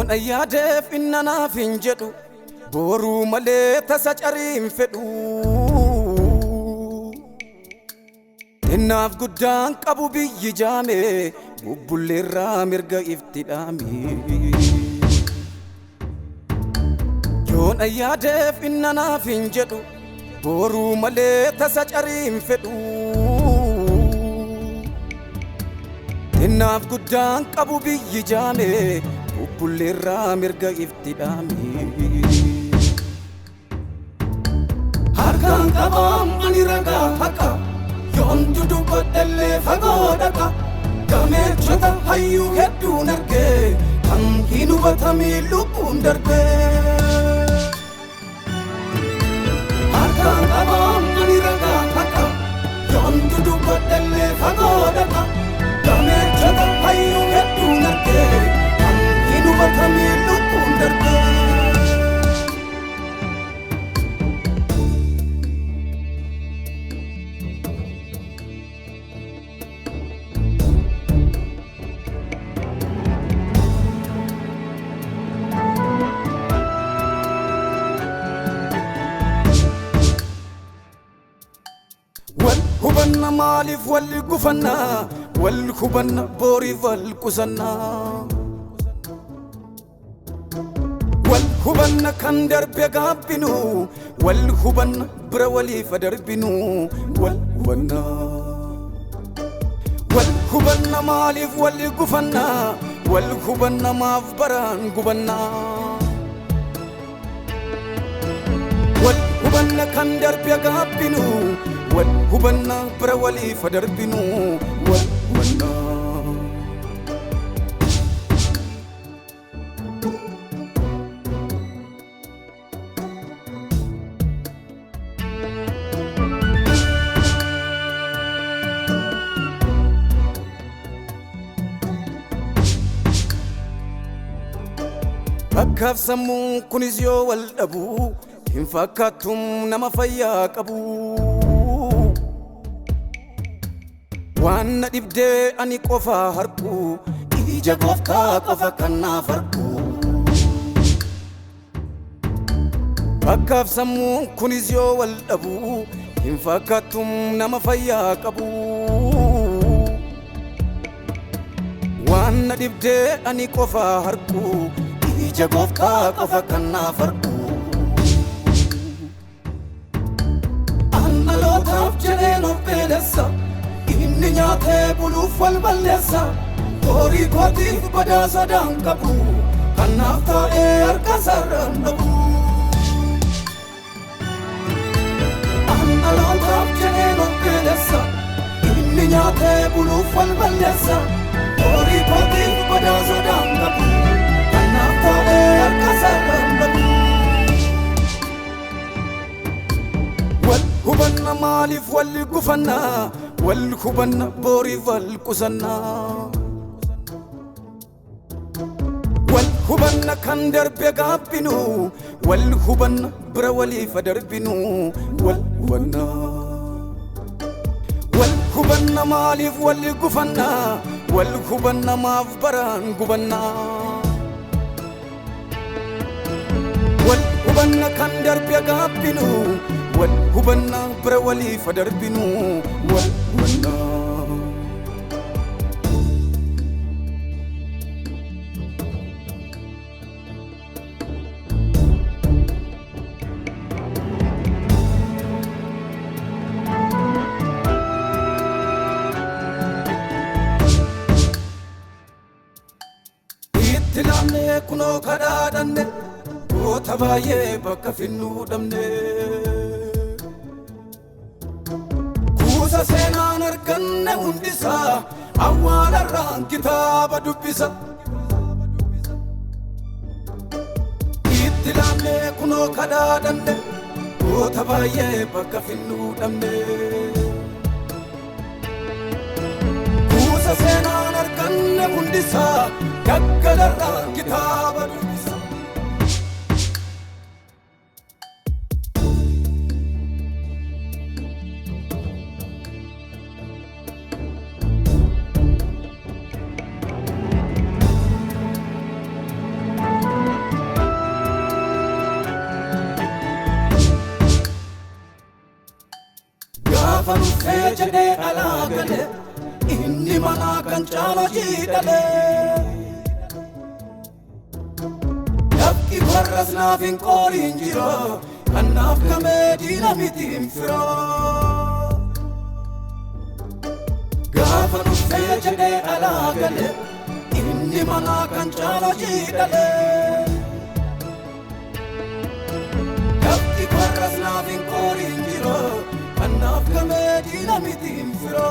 Yoon ayyaadef inna naaf hin jedhu boruu malee tasa cariin fedhu innaaf guddaan qabu biyyi jaame bubbulleerraa mirga iftidhaame Yoon ayyaadef inna naaf hin jedhu boruu malee tasa cariin fedhu innaaf guddaan qabu biyyi jaame bubbulleerraa mirga iftidhaame Harkaan qabaam ani ragaa haqa yoon dudubbadhallee fagoo dhaqa gameechota hayyuu hedduun argee kan hin hubatamee lubbuun darbee Harkaan qabaam ani ragaa haqa yoon dudubbadhallee fagoo dhaqa gameechota hayyuu hedduun argee kan hin hubatamee lubbuun darbee والهبنا مالف والقفنا والهبنا بوري والقسنا والهبنا كندر بقابنو والهبنا برولي فدربنو والهبنا مالف والقفنا والهبنا مافبران قبنا والهبنا كندر بقابنو والهبنا برولي فدربنو والهبنا Bakkaaf sammuun kunis yoo wal dhabu hin fakkaatum nama fayyaa qabu waan na dhibdee ani qofa harku ija gooftaa qofa kan naaf harku Bakkaaf sammuun kunis yoo wal dhabu hin fakkaatum nama fayyaa qabu waan na dhibdee ani qofa harku ija gooftaa qofa kan naaf harku Annalootaaf jedheen of beelessa inni nyaatee buluuf wal balleessa horii kootiif badhaasa dhaan qabu kan naaf taa'ee harka sararaan dhabu Annalootaaf jedheen of beelessa inni nyaatee buluuf wal balleessa horii kootiif badhaasa dhaan qabu kan naaf taa'ee harka sararaan dhabu والهبنا مالف والقفنا والهبنا بوري والقسنا والهبنا كندر بقابنو والهبنا برولي فدربنو والهبنا مالف والقفنا والهبنا مافبران قبنا والهبنا كندر بقابنو والهبنا برولي فدربنو والهبنا ittilaamne kunoo kadhaadhanne goota baay'ee bakka finnuu dhabne Kuusa seenaan arganne hundisaa awwaalarraan kitaaba dubbisa ittilaamne kunoo kadhaadhanne goota baay'ee bakka finnuu dhabne Kuusa seenaan arganne hundisaa gaggalarraan kitaaba dubbisa jedhee alaa gale inni manaa kan caala jiidhale Dabki warras naaf hin qooriin jira Kannaaf kamee diina miti hin fira Gaafa dhufee jedhee alaa gale inni manaa kan caala jiidhale Dabki warras naaf hin qooriin jira Kannaaf kamee diina miti hin fira